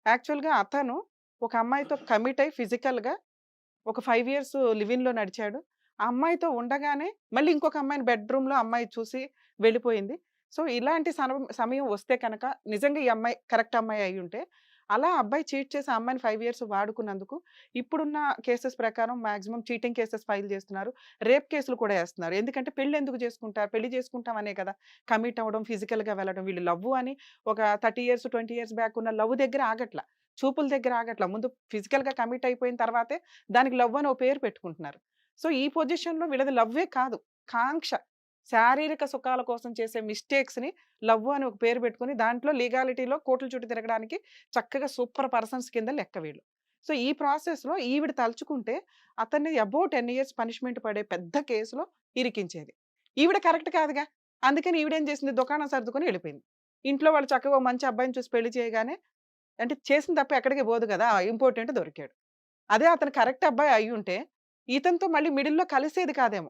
యాక్చువల్‌గా అతను ఒక అమ్మాయితో కమిట్ అయ్యి ఫిజికల్‌గా ఒక 5 ఇయర్స్ లివ్ ఇన్‌లో నడిచాడు. ఆ అమ్మాయితో ఉండగానే మళ్ళీ ఇంకొక అమ్మాయిని బెడ్‌రూమ్‌లో అమ్మాయి చూసి వెళ్ళిపోయింది. సో, ఇలాంటి సమయం వస్తే కనుక నిజంగా ఈ అమ్మాయి కరెక్ట్ అమ్మాయి అయ్యుంటే, అలా అబ్బాయి చీట్ చేసి ఆ అమ్మాయిని 5 ఇయర్స్ వాడుకున్నందుకు ఇప్పుడున్న కేసెస్ ప్రకారం మాక్సిమం చీటింగ్ కేసెస్ ఫైల్ చేస్తున్నారు. రేప్ కేసులు కూడా ఏస్తున్నారు. ఎందుకంటే పెళ్లెందుకు చేసుకుంటారు? పెళ్లి చేసుకుంటాం అనే కదా కమిట్ అవ్వడం, ఫిజికల్‌గా వెళ్ళడం. వీళ్ళు లవ్వు అని ఒక 30 ఇయర్స్, 20 ఇయర్స్ బ్యాక్ ఉన్న లవ్ దగ్గర ఆగట్ల. చూపుల దగ్గర ఆగట్ల. ముందు ఫిజికల్‌గా కమిట్ అయిపోయిన తర్వాతే దానికి లవ్ అని ఓ పేరు పెట్టుకుంటున్నారు. సో, ఈ పొజిషన్‌లో వీళ్ళది లవ్వే కాదు. కాంక్ష. శారీరక సుఖాల కోసం చేసే మిస్టేక్స్‌ని లవ్వు అని ఒక పేరు పెట్టుకొని దాంట్లో లీగాలిటీలో కోర్టుల చుట్టూ తిరగడానికి చక్కగా సూపర్ పర్సన్స్ కింద లెక్క వీళ్ళు. సో, ఈ ప్రాసెస్‌లో ఈవిడ తలుచుకుంటే అతన్ని అబౌవ్ 10 ఇయర్స్ పనిష్మెంట్ పడే పెద్ద కేసులో ఇరికించేది. ఈవిడ కరెక్ట్ కాదుగా. అందుకని ఈవిడేం చేసింది దుకాణం సర్దుకొని ఎళ్ళిపోయింది. ఇంట్లో వాళ్ళు చక్కగా ఓ మంచి అబ్బాయిని చూసి పెళ్లి చేయగానే అంటే చేసిన తప్పు ఎక్కడికి పోదు కదా! ఇంపార్టెంట్ దొరికాడు. అదే అతను కరెక్ట్ అబ్బాయి అయ్యుంటే, ఇతనితో మళ్ళీ మిడిల్‌లో కలిసేది కాదేమో.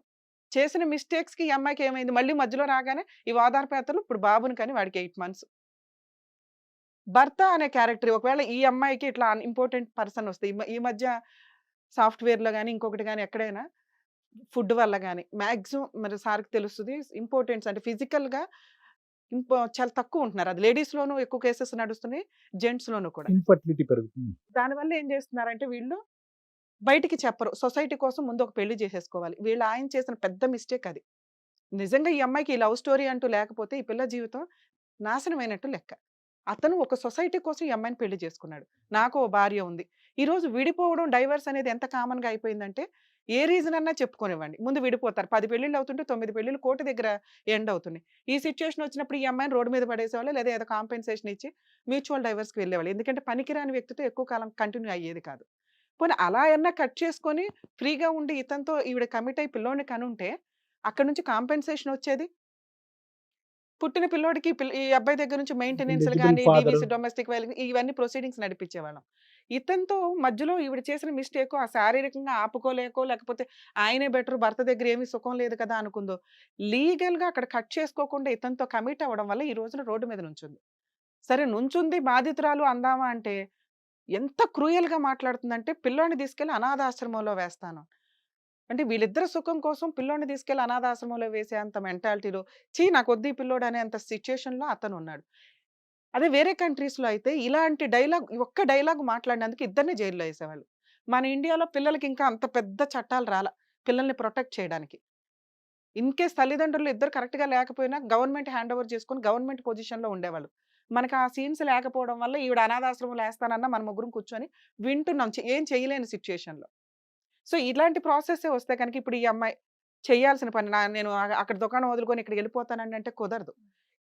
చేసిన మిస్టేక్స్‌కి ఈ అమ్మాయికి ఏమైంది? మళ్ళీ మధ్యలో రాగానే ఈ ఓదార్పు యాత్రలు ఇప్పుడు బాబుని కని వాడికి 8 మంత్స్. భర్త అనే క్యారెక్టర్ ఒకవేళ ఈ అమ్మాయికి ఇట్లా ఇంపార్టెంట్ పర్సన్ వస్తే ఈ మధ్య సాఫ్ట్‌వేర్‌లో గాని, ఇంకొకటి గాని ఎక్కడైనా ఫుడ్ వల్ల గాని మాక్సిమం మరి సార్‌కి తెలుస్తది. ఇంపార్టెన్స్ అంటే ఫిజికల్‌గా చాలా తక్కువ ఉంటున్నారు. అది లేడీస్‌లోనూ ఎక్కువ కేసెస్ నడుస్తున్నాయి. జెంట్స్‌లోనూ కూడా. ఇన్‌ఫర్టిలిటీ పెరుగుతుంది. దానివల్ల ఏం చేస్తున్నారంటే వీళ్ళు బయటికి చెప్పరు. సొసైటీ కోసం ముందు ఒక పెళ్లి చేసేసుకోవాలి. వీళ్ళ ఆయన చేసిన పెద్ద మిస్టేక్ అది. నిజంగా ఈ అమ్మాయికి ఈ లవ్ స్టోరీ అంటూ లేకపోతే ఈ పిల్ల జీవితం నాశనమైనట్టు లెక్క. అతను ఒక సొసైటీ కోసం ఈ అమ్మాయిని పెళ్లి చేసుకున్నాడు. నాకు ఓ భార్య ఉంది. ఈరోజు విడిపోవడం, డైవర్స్ అనేది ఎంత కామన్‌గా అయిపోయిందంటే ఏ రీజన్ అన్నా చెప్పుకోనివ్వండి. ముందు విడిపోతారు. 10 పెళ్లిళ్ళు అవుతుంటే 9 పెళ్లిళ్ళు కోర్టు దగ్గర ఎండ్ అవుతున్నాయి. ఈ సిట్యుయేషన్ వచ్చినప్పుడు ఈ అమ్మాయిని రోడ్డు మీద పడేసేవాళ్ళు. లేదా ఏదో కాంపెన్సేషన్ ఇచ్చి మ్యూచువల్ డైవర్స్‌కి వెళ్ళేవాళ్ళు. ఎందుకంటే పనికిరాని వ్యక్తితో ఎక్కువ కాలం కంటిన్యూ అయ్యేది కాదు. పోనీ అలా అన్నా కట్ చేసుకొని ఫ్రీగా ఉండి ఇతనితో ఈవిడ కమిట్ అయ్యి పిల్లోడిని కనుంటే అక్కడి నుంచి కాంపెన్సేషన్ వచ్చేది. పుట్టిన పిల్లోడికి ఈ అబ్బాయి దగ్గర నుంచి మెయింటెనెన్స్‌లు ఎలిజిబుల్ గాని, ఫాదర్. డీవీసీ డొమెస్టిక్ వైలెన్స్ ఇవన్నీ ప్రొసీడింగ్స్ నడిపించేవాళ్ళం. ఇతనితో మధ్యలో ఈవిడ చేసిన మిస్టేకో, ఆ శారీరకంగా ఆపుకోలేకో, లేకపోతే ఆయనే బెటర్ భర్త దగ్గర ఏమి సుఖం లేదు కదా అనుకుందో, లీగల్‌గా అక్కడ కట్ చేసుకోకుండా ఇతనితో కమిట్ అవ్వడం వల్ల ఈ రోజున రోడ్డు మీద నుంచుంది. సరే నుంచుంది బాధితురాలు అందామా అంటే, ఎంత క్రూయల్‌గా మాట్లాడుతుందంటే, పిల్లోడిని తీసుకెళ్ళి అనాథాశ్రమంలో వేస్తాను. అంటే వీళ్ళిద్దరి సుఖం కోసం పిల్లోడిని తీసుకెళ్ళి అనాథాశ్రమంలో వేసేంత మెంటాలిటీలో, ఛీ! నాకొద్దు ఈ పిల్లోడు అనేంత సిట్యుయేషన్‌లో అతనున్నాడు. అదే వేరే కంట్రీస్‌లో అయితే ఇలాంటి డైలాగ్ ఒక్క డైలాగ్ మాట్లాడినందుకు ఇద్దరిని జైల్‌లో ఏసేవాళ్ళు. మన ఇండియాలో పిల్లలకి ఇంకా అంత పెద్ద చట్టాలు రాలా. పిల్లల్ని ప్రొటెక్ట్ చేయడానికి. ఇన్‌కేస్ తల్లిదండ్రులు ఇద్దరు కరెక్ట్‌గా లేకపోయినా గవర్నమెంట్ హ్యాండ్ ఓవర్ చేసుకొని గవర్నమెంట్ పొజిషన్‌లో ఉండేవాళ్ళు. మనకు ఆ సీన్స్ లేకపోవడం వల్ల ఈవిడ అనాథాశ్రమంలో ఏస్తానన్నా మన ముగ్గురం కూర్చొని వింటున్నాం. ఏం చేయలేని సిట్యుయేషన్‌లో. సో, ఇలాంటి ప్రాసెస్సే వస్తే కనుక ఇప్పుడు ఈ అమ్మాయి చేయాల్సిన పని నేను అక్కడ దుకాణం వదులుకొని ఇక్కడికెళ్ళిపోతానండి అంటే కుదరదు.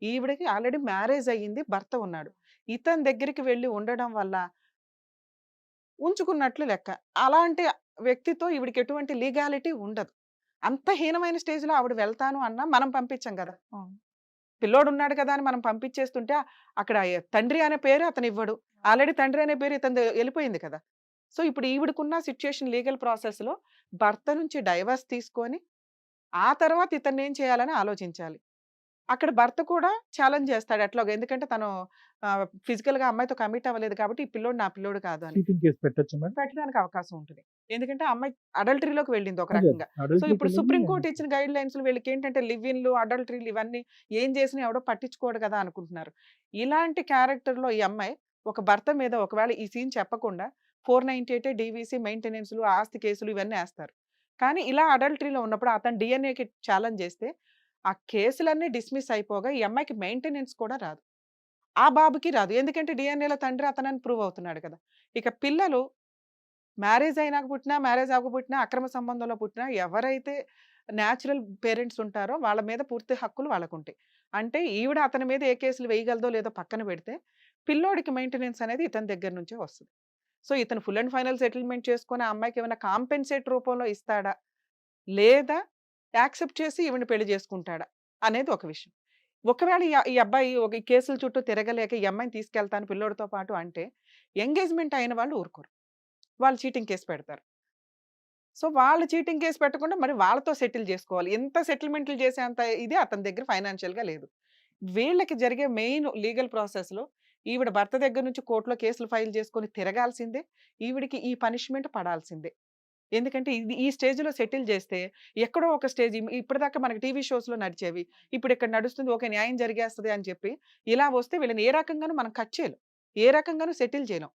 ఈవిడకి ఆల్రెడీ మ్యారేజ్ అయ్యింది. భర్త ఉన్నాడు. ఇతని దగ్గరికి వెళ్లి ఉండడం వల్ల ఉంచుకున్నట్లు లెక్క. అలాంటి వ్యక్తితో ఈవిడకి ఎటువంటి లీగాలిటీ ఉండదు. అంత హీనమైన స్టేజ్‌లో ఆవిడ వెళ్తాను అన్నా మనం పంపించం గదా! అవును. పిల్లోడున్నాడు కదా! అని మనం పంపించేస్తుంటే అక్కడ తండ్రి అనే పేరు అతనివ్వడు. ఆల్రెడీ తండ్రి అనే పేరు ఇతనిది ఎళ్ళిపోయింది కదా! సో, ఇప్పుడు ఈవిడకున్న సిట్యుయేషన్ లీగల్ ప్రాసెస్‌లో భర్త నుంచి డైవర్స్ తీసుకొని, ఆ తర్వాత ఇతన్నేం చేయాలని ఆలోచించాలి. అక్కడ భర్త కూడా ఛాలెంజ్ చేస్తాడు ఎట్లాగో. ఎందుకంటే తను ఫిజికల్‌గా అమ్మాయితో కమిట్ అవ్వలేదు కాబట్టి, ఈ పిల్లోడు నా పిల్లోడు కాదు అని. చీటింగ్ కేస్ పెట్టొచ్చా మేడం? పెట్టడానికి అవకాశం ఉంటది. ఎందుకంటే ఆ అమ్మాయి అడల్టరీలోకి వెళ్ళింది ఒక అదే. రకంగా. సో, ఇప్పుడు అడల్టరీకెళ్ళింది. సుప్రీం కోర్ట్ ఇచ్చిన గైడ్‌లైన్స్‌లో వీళ్ళకేంటంటే లివ్ ఇన్‌లు, అడల్టరీలు ఇవన్నీ ఏం చేసినా ఎవడో పట్టించుకోడు కదా అనుకుంటున్నారు. ఇలాంటి క్యారెక్టర్‌లో ఈ అమ్మాయి ఒక భర్త మీద ఒకవేళ ఈ సీన్ చెప్పకుండా 498 డీవీసీ, మెయింటెనెన్స్‌లు, ఆస్తి కేసులు ఇవన్నీ ఏస్తారు. కానీ ఇలా అడల్టరీలో ఉన్నప్పుడు అతను డీఎన్ఏకి ఛాలెంజ్ చేస్తే ఆ కేసులన్నీ డిస్మిస్ అయిపోగా ఈ అమ్మాయికి మెయింటెనెన్స్ కూడా రాదు. ఆ బాబుకి రాదు. ఎందుకంటే డీఎన్ఏలో తండ్రి అతనని ప్రూవ్ అవుతున్నాడు కదా! ఇక పిల్లలు మ్యారేజ్ అయినాక పుట్టినా, మ్యారేజ్ అవ్వక పుట్టినా, అక్రమ సంబంధంలో పుట్టినా ఎవరైతే న్యాచురల్ పేరెంట్స్ ఉంటారో వాళ్ళ మీద పూర్తి హక్కులు వాళ్ళకుంటాయి. అంటే ఈవిడ అతని మీద ఏ కేసులు వేయగలదో లేదో పక్కన పెడితే, పిల్లోడికి మెయింటెనెన్స్ అనేది ఇతని దగ్గర నుంచే వస్తది. సో, ఇతను ఫుల్ అండ్ ఫైనల్ సెటిల్‌మెంట్ చేసుకొని ఆ అమ్మాయికి ఏమైనా కాంపెన్సేట్ రూపంలో ఇస్తాడా? లేదా యాక్సెప్ట్ చేసి ఈవిడని పెళ్లి చేసుకుంటాడా? అనేది ఒక విషయం. ఒకవేళ ఈ అబ్బాయి ఈ కేసుల చుట్టూ తిరగలేక ఈ అమ్మాయిని తీసుకెళ్తాను పిల్లోడితో పాటు అంటే, ఎంగేజ్‌మెంట్ అయిన వాళ్ళు ఊరుకోరు. వాళ్ళు చీటింగ్ కేస్ పెడతారు. సో, వాళ్ళు చీటింగ్ కేస్ పెట్టకుండా మరి వాళ్ళతో సెటిల్ జేసుకోవాలి. ఎంత సెటిల్‌మెంట్‌లు చేసేంత ఇది అతని దగ్గర ఫైనాన్షియల్‌గా లేదు. వీళ్ళకి జరిగే మెయిన్ లీగల్ ప్రాసెస్‌లో ఈవిడ భర్త దగ్గర నుంచి కోర్టులో కేసులు ఫైల్ చేసుకొని తిరగాల్సిందే. ఈవిడికి ఈ పనిష్మెంట్ పడాల్సిందే. ఎందుకంటే ఇది ఈ స్టేజ్‌లో సెటిల్ చేస్తే ఎక్కడో ఒక స్టేజ్ ఇప్పటిదాకా మనకి టీవీ షోస్‌లో నడిచేవి. ఇప్పుడు ఇక్కడ నడుస్తుంది. ఓకే. న్యాయం జరిగేస్తది అని చెప్పి ఇలా వస్తే వీళ్ళని ఏ రకంగాను మనం కట్ చేయలేం. ఏ రకంగాను సెటిల్ చేయలేం.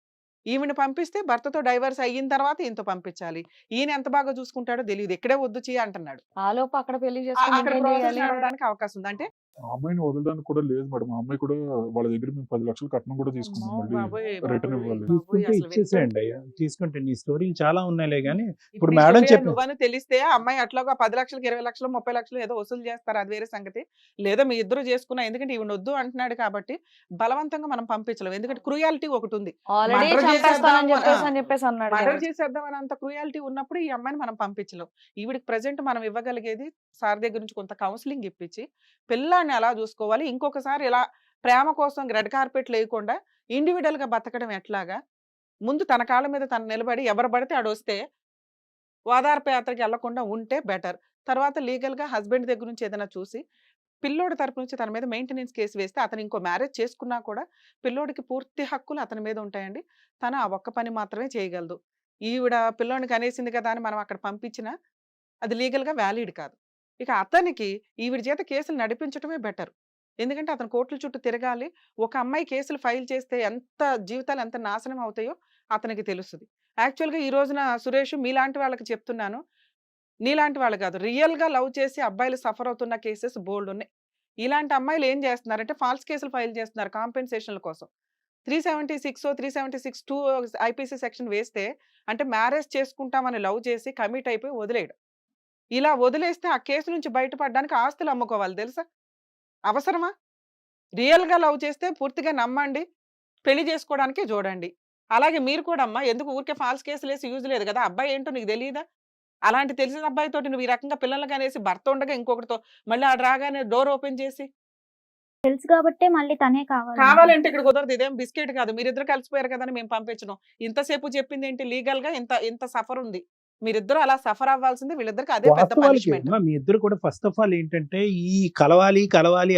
ఈవిడని పంపిస్తే భర్తతో డైవర్స్ అయిన తర్వాత ఈయనతో పంపించాలి. ఈయన ఎంత బాగా చూసుకుంటాడో తెలీదు. ఇక్కడే వద్దు చెయ్యి అంటున్నాడు. ఆలోపు అక్కడ పెళ్లి చేసుకొని అక్కడ ఇంకేం ప్రాసెస్ చేయాలి? నడవడానికి అవకాశం ఉంది. అంటే ఆ అమ్మాయిని వదలడానికి కూడా లేదు మేడం. ఆ అమ్మాయి కూడా వాళ్ళ దగ్గర మేము 10,00,000 కట్నం కూడా తీసుకున్నాం. అమ్మో మళ్ళీ బాబోయ్! రిటర్న్ బాబోయ్! ఇవ్వాలి. బాబోయ్! తీసుకుంటే అసలు ఇచ్చేసేయండి వింటుంటే అయ్యా. తీసుకుంటే నీ స్టోరీలు చాలా ఉన్నాయిలే గానీ, ఇప్పుడు ఇప్పుడు ఈ మేడం స్టోరీ చెప్పిన నువ్వని తెలిస్తే ఆ అమ్మాయి అట్లాగా 10,00,000కి 20,00,000 30,00,000 ఏదో వసూలు చేస్తారు. అది వేరే సంగతి. లేదా మీ ఇద్దరు చేసుకున్నా ఎందుకంటే ఈవిడ వద్దు అంటున్నాడు కాబట్టి బలవంతంగా మనం పంపించలేం. ఎందుకంటే క్రూయాలిటీ ఒకటుంది. ఆల్రెడీ మర్డర్ చంపేస్తానని చేసేద్దాం చెప్పేసి అన్నాడు మర్డర్ కదా. చేసేద్దాం అన్నంత క్రూయాలిటీ ఉన్నప్పుడు ఈ అమ్మాయిని మనం పంపించలేం. ఈవిడికి ప్రెజెంట్ మనం ఇవ్వగలిగేది సార్ దగ్గర నుంచి కొంత కౌన్సిలింగ్ ఇప్పించి పిల్లాడిని ఎలా చూసుకోవాలి, ఇంకొకసారి ఇలా ప్రేమ కోసం రెడ్ కార్పెట్ లేకుండా ఇండివిడువల్‌గా బతకడం ఎట్లాగా, ముందు తన కాళ్ళ మీద తను నిలబడి ఎవరు పడితే ఆడొస్తే ఓదార్పు యాత్రకి ఎళ్ళకుండా ఉంటే బెటర్. తర్వాత లీగల్‌గా హస్బెండ్ దగ్గర నుంచి ఏదైనా చూసి, పిల్లోడి తరపు నుంచి తన మీద మెయింటెనెన్స్ కేస్ వేస్తే అతను ఇంకో మ్యారేజ్ చేసుకున్నా కూడా పిల్లోడికి పూర్తి హక్కులు అతని మీద ఉంటాయండి. తను ఆ ఒక్క పని మాత్రమే చేయగలదు. ఈవిడ పిల్లోడిని కనేసింది కదా అని మనం అక్కడ పంపించినా అది లీగల్‌గా వాలిడ్ కాదు. ఇక అతనికి ఈవిడ చేత కేసులు నడిపించటమే బెటర్. ఎందుకంటే అతను కోర్టుల చుట్టూ తిరగాలి. ఒక అమ్మాయి కేసులు ఫైల్ చేస్తే జీవితాలు ఎంత నాశనం అవుతాయో అతనికి తెలుస్తది. యాక్చువల్‌గా ఈ రోజున సురేష్ మీలాంటి వాళ్ళకి చెప్తున్నాను. నీలాంటి వాళ్ళు కాదు. రియల్‌గా లవ్ చేసి అబ్బాయిలు సఫర్ అవుతున్న కేసెస్ బోలెడున్నాయి. ఇలాంటి అమ్మాయిలు ఏం చేస్తున్నారంటే ఫాల్స్ కేసులు ఫైల్ చేస్తున్నారు కాంపెన్సేషన్‌ల కోసం. 376 376(2) ఐపీసీ సెక్షన్ వేస్తే అంటే మ్యారేజ్ చేసుకుంటామని లవ్ చేసి కమిట్ అయిపోయి వదిలేయడం. ఇలా వదిలేస్తే ఆ కేసు నుంచి బయటపడడానికి ఆస్తులు అమ్ముకోవాలి తెలుసా? అవసరమా? రియల్‌గా లవ్ చేస్తే పూర్తిగా నమ్మండి. పెళ్లి చేసుకోవడానికే చూడండి. అలాగే మీరు కూడా అమ్మా ఎందుకు ఊరికే ఫాల్స్ కేసులేసి యూజ్ లేదు కదా! అబ్బాయి ఏంటో నీకు తెలీదా? అలాంటి తెలిసిన అబ్బాయితోటి నువ్వు ఈ రకంగా పిల్లల్ని కనేసి భర్త ఉండగా ఇంకొకరితో మళ్ళీ ఆడు రాగానే డోర్ ఓపెన్ చేసి తెలుసు కాబట్టే మళ్ళీ తనే కావాలంటారు. కావాలంటే ఇక్కడ కుదరదు. ఇదేం బిస్కెట్ కాదు. మీరిద్దరు కలిసిపోయారు కదా అని మేము పంపించడం. ఇంతసేపు చెప్పిందేంటి లీగల్‌గా ఇంత సఫర్ ఉంది. మీరిద్దరూ అలా సఫర్ అవ్వాల్సింది. వీళ్ళిద్దరికి అదే పెద్ద వాస్తవాలకి పనిష్మెంట్. అమ్మా, మీ ఇద్దరు కూడా ఫస్ట్ ఆఫ్ ఆల్ ఏంటంటే ఈ కలవాలి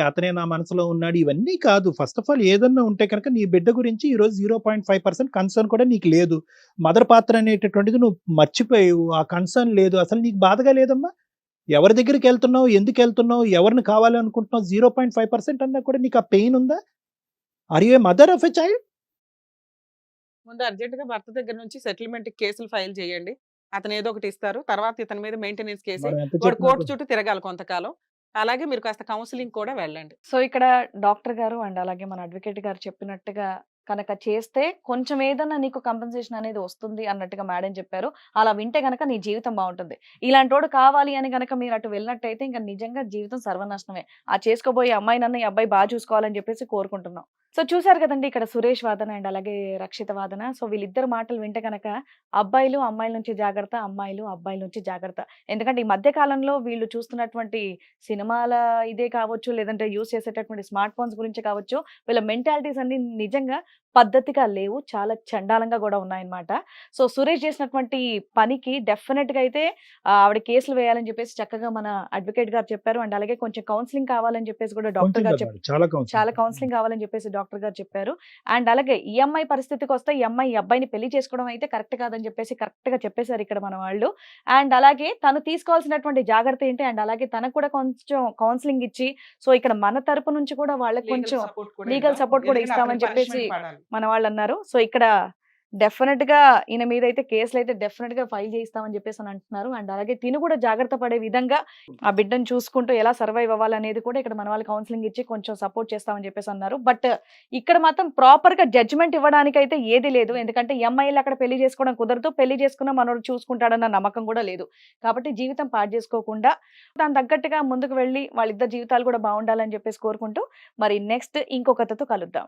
అతనే నా మనసులో ఉన్నాడు ఇవన్నీ కాదు. ఫస్ట్ ఆఫ్ ఆల్ ఏదన్నా ఉంటే కనుక నీ బిడ్డ గురించి ఈ రోజు 0.5% కన్సర్న్ కూడా నీకు లేదు. మదర్ పాత్ర అనేటటువంటిది నువ్వు మర్చిపోయావు. ఆ కన్సర్న్ లేదు. అసలు నీకు బాధగా లేదమ్మా? ఎవరి దగ్గరికి వెళ్తున్నావు, ఎందుకు వెళ్తున్నావు, ఎవరిని కావాలనుకుంటున్నావు, 0.5% అన్నా కూడా నీకు ఆ పెయిన్ ఉందా? Are you a mother of a child? ముందు అర్జెంట్‌గా భర్త దగ్గర నుంచి సెటిల్‌మెంట్ కేసులు ఫైల్ చేయండి. అతను ఏదో ఒకటి ఇస్తారు. తర్వాత ఇతని మీద మెయింటెనెన్స్ కేసి మనం ఎంత వాడు చెప్పినా కోర్టు కూడా చుట్టూ తిరగాలి కొంతకాలం. అలాగే మీరు కాస్త కౌన్సెలింగ్ కూడా వెళ్ళండి. సో ఇక్కడ డాక్టర్ గారు అండ్ అలాగే మన అడ్వకేట్ గారు చెప్పినట్టుగా కనుక చేస్తే కొంచెం ఏదన్నా నీకు కంపెన్సేషన్ అనేది వస్తుంది అన్నట్టుగా మేడం చెప్పారు. అలా వింటే గనక నీ జీవితం బాగుంటుంది. ఇలాంటోడు కావాలి అని గనక మీరు అటు వెళ్ళినట్టయితే ఇంకా నిజంగా జీవితం సర్వనాశనమే. ఆ చేసుకోబోయే అమ్మాయినన్నా ఈ అబ్బాయి బాగా చూసుకోవాలని చెప్పేసి కోరుకుంటున్నాం. సో చూసారు కదండి ఇక్కడ సురేష్ వాదన అండ్ అలాగే రక్షిత వాదన. సో వీళ్ళిద్దరు మాటలు వింటే గనక అబ్బాయిలు అమ్మాయిల నుంచి జాగ్రత్త, అమ్మాయిలు అబ్బాయిల నుంచి జాగ్రత్త. ఎందుకంటే ఈ మధ్య కాలంలో వీళ్ళు చూస్తున్నటువంటి సినిమాల ఇదే కావచ్చు, లేదంటే యూజ్ చేసేటటువంటి స్మార్ట్ ఫోన్స్ గురించి కావచ్చు, వీళ్ళ మెంటాలిటీస్ అన్ని నిజంగా పద్ధతిగా లేవు. చాలా చండాలంగా కూడా ఉన్నాయన్నమాట. సో సురేష్ చేసినటువంటి పనికి డెఫినెట్ గా అయితే ఆవిడ కేసులు వేయాలని చెప్పేసి చక్కగా మన అడ్వకేట్ గారు చెప్పారు. అండ్ అలాగే కొంచెం కౌన్సిలింగ్ కావాలని చెప్పేసి కూడా డాక్టర్ కొంచెం గారు కాదు చెప్పారు. మేడం, చాలా చాలా కౌన్సిలింగ్. కౌన్సిలింగ్ కావాలని చెప్పేసి డాక్టర్ గారు చెప్పారు. అండ్ అలాగే ఈ అమ్మాయి పరిస్థితికి వస్తే ఈ అమ్మాయి ఈ అబ్బాయిని పెళ్లి చేసుకోవడం అయితే కరెక్ట్ కాదని చెప్పేసి కరెక్ట్ గా చెప్పేశారు ఇక్కడ మన వాళ్ళు. అండ్ అలాగే తను తీసుకోవాల్సినటువంటి జాగ్రత్త ఏంటి, అండ్ అలాగే తనకు కూడా కొంచెం కౌన్సిలింగ్ ఇచ్చి సో ఇక్కడ మన తరపు నుంచి కూడా వాళ్ళకి కొంచెం లీగల్ సపోర్ట్ కూడా ఇస్తామని చెప్పేసి మన వాళ్ళు అన్నారు. సో ఇక్కడ డెఫినెట్ గా ఈయన మీద అయితే కేసులు అయితే డెఫినెట్ గా ఫైల్ చేయిస్తామని చెప్పేసి అని అంటున్నారు. అండ్ అలాగే తిను కూడా జాగ్రత్త పడే విధంగా ఆ బిడ్డను చూసుకుంటూ ఎలా సర్వైవ్ అవ్వాలనేది కూడా ఇక్కడ మన వాళ్ళు కౌన్సిలింగ్ ఇచ్చి కొంచెం సపోర్ట్ చేస్తామని చెప్పేసి అన్నారు. బట్ ఇక్కడ మాత్రం ప్రాపర్ గా జడ్జ్మెంట్ ఇవ్వడానికి అయితే ఏది లేదు. ఎందుకంటే ఈ అమ్మాయిలు అక్కడ పెళ్లి చేసుకోవడం కుదరదు, పెళ్లి చేసుకున్న మనోడు చూసుకుంటాడన్న నమ్మకం కూడా లేదు. కాబట్టి జీవితం పాడు చేసుకోకుండా దాని తగ్గట్టుగా ముందుకు వెళ్ళి వాళ్ళిద్దరు జీవితాలు కూడా బాగుండాలని చెప్పేసి కోరుకుంటూ మరి నెక్స్ట్ ఇంకొకరితో కలుద్దాం.